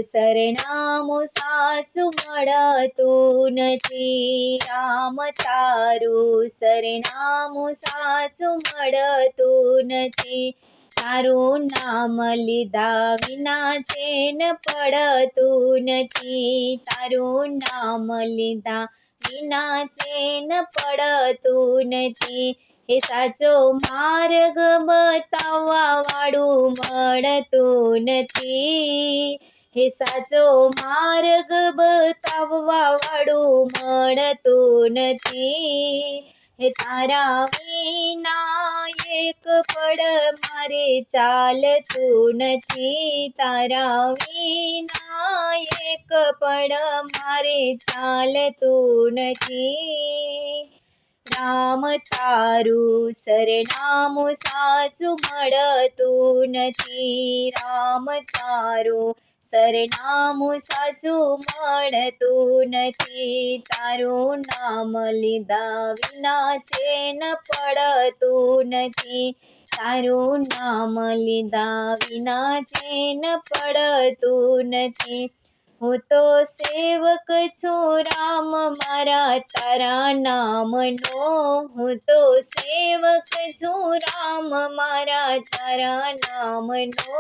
સરનામું સાચું મળતું નથી. રામ તારું સરનામું સાચું મળતું નથી. તારું નામ લીધા વિના ચેન પડતું નથી. તારું નામ લીધા વિના ચેન પડતું નથી. હે સાચો માર્ગ બતાવવા વાળું મળતું નથી. હે સાચો માર્ગ બતાવવા વાળું મળતું નથી. હે તારા વિના એક પળ મારે ચાલતું નથી. તારા વિના એક પળ મારે ચાલતું નથી. રામ તારું સરનામું સાચું મળતું નથી. રામ તારું સરનામું સાચું મળતું નથી. તારું નામ લીધા વિના ચેન પડતું નથી. તારું નામ લીધા વિના ચેન પડતું નથી. હું તો સેવક છું રામ મારા તારા નામનો. હું તો સેવક છું રામ મારા તારા નામનો.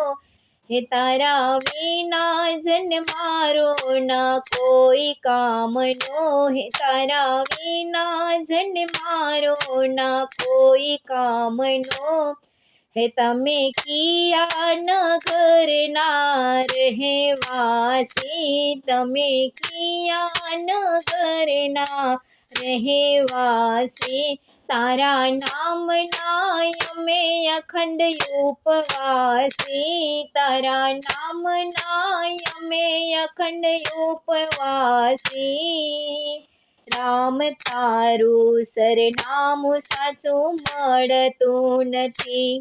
હે તારા વિના જન મારો ના કોઈ કામનો. હે તારા વિના જન મારો ના કોઈ કામનો. હે તમે કિયા નગરના રહેવાસી. તમે કિયા નગરના રહેવાસી. તારા નામના અમે અખંડ ઉપવાસી. તારા નામના અમે અખંડ ઉપવાસી. રામ તારું સરનામું સાચું મળતું નથી.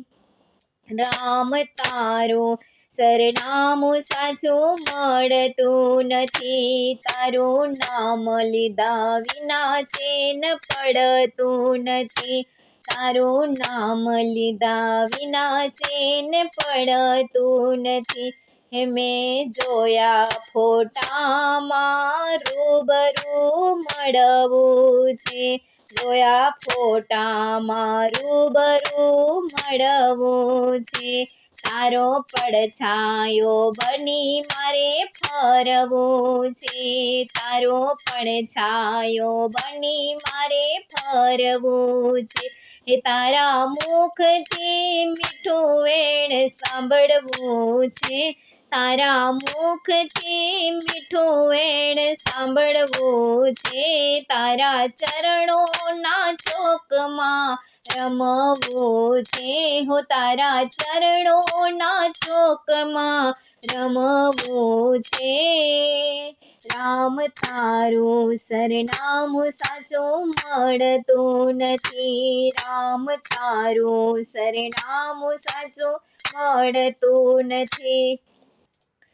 રામ તારું સરનામું સાચું મળતું નથી. તારું નામ લીધા વિના ચેન પડતું નથી. તારું નામ લીધા વિના ચેન પડતું નથી. હે મેં જોયા ફોટામાં રૂબરૂ મળવું છે. જોયા ફોટામાં રૂબરૂ મળવું છે. તારો પડછાયો બની મારે ફરવું છે. તારો પડછાયો બની મારે ફરવું છે. હે તારા મુખથી મીઠું વેણ સાંભળવું છે. તારા મુખથી મીઠું વેણ સાંભળવું છે. તારા ચરણોના ચોકમાં રમવું છે. હો તારા ચરણોના ચોકમાં રમવું છે. રામ તારું સરનામું સાચું મળતું નથી. રામ તારું સરનામું સાચું મળતું નથી.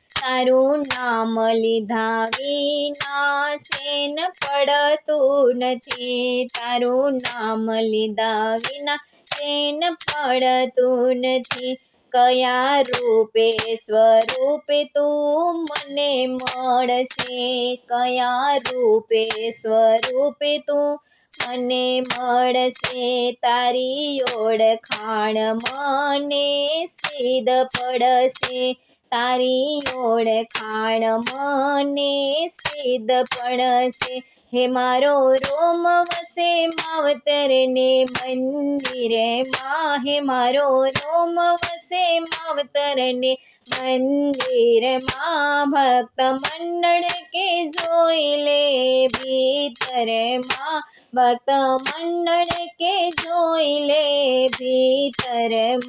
તારું નામ લીધા વિના ચેન પડતું નથી. તારું નામ લીધા વિના ચેન પડતું નથી. કયા રૂપે સ્વરૂપે તું મને મળશે. કયા રૂપે સ્વરૂપે તું મને મળશે. તારી ઓળખાણ મને સિદ્ધ પડશે. તારી ઓળખાણ મને સિદ્ધ પડશે. હે મારો રોમ વસે માવતરને મંદિરમાં. હે મારો રોમ વસે માવતરને મંદિરમાં. ભક્ત મંડળ કે જોઈ લે ભીતરમાં. ભક્ત મંડળ કે જોઈ લે ભીતરમાં.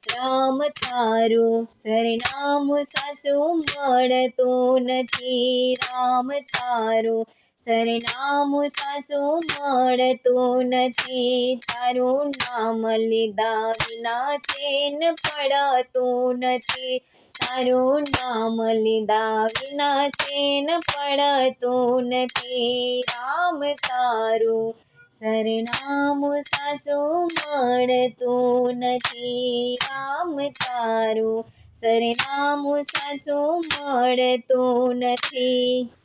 રામ તારું સરનામું સાચું મળતું નથી. રામ તારું સરનામું સાચું મળતું નથી. તારું નામ લીધા વિના ચેન પડતું નથી. તારું નામ લીધા વિના ચેન પડતું નથી. રામ તારું સરનામું સાચું મળતું નથી, રામ તારું સરનામું સાચું મળતું નથી.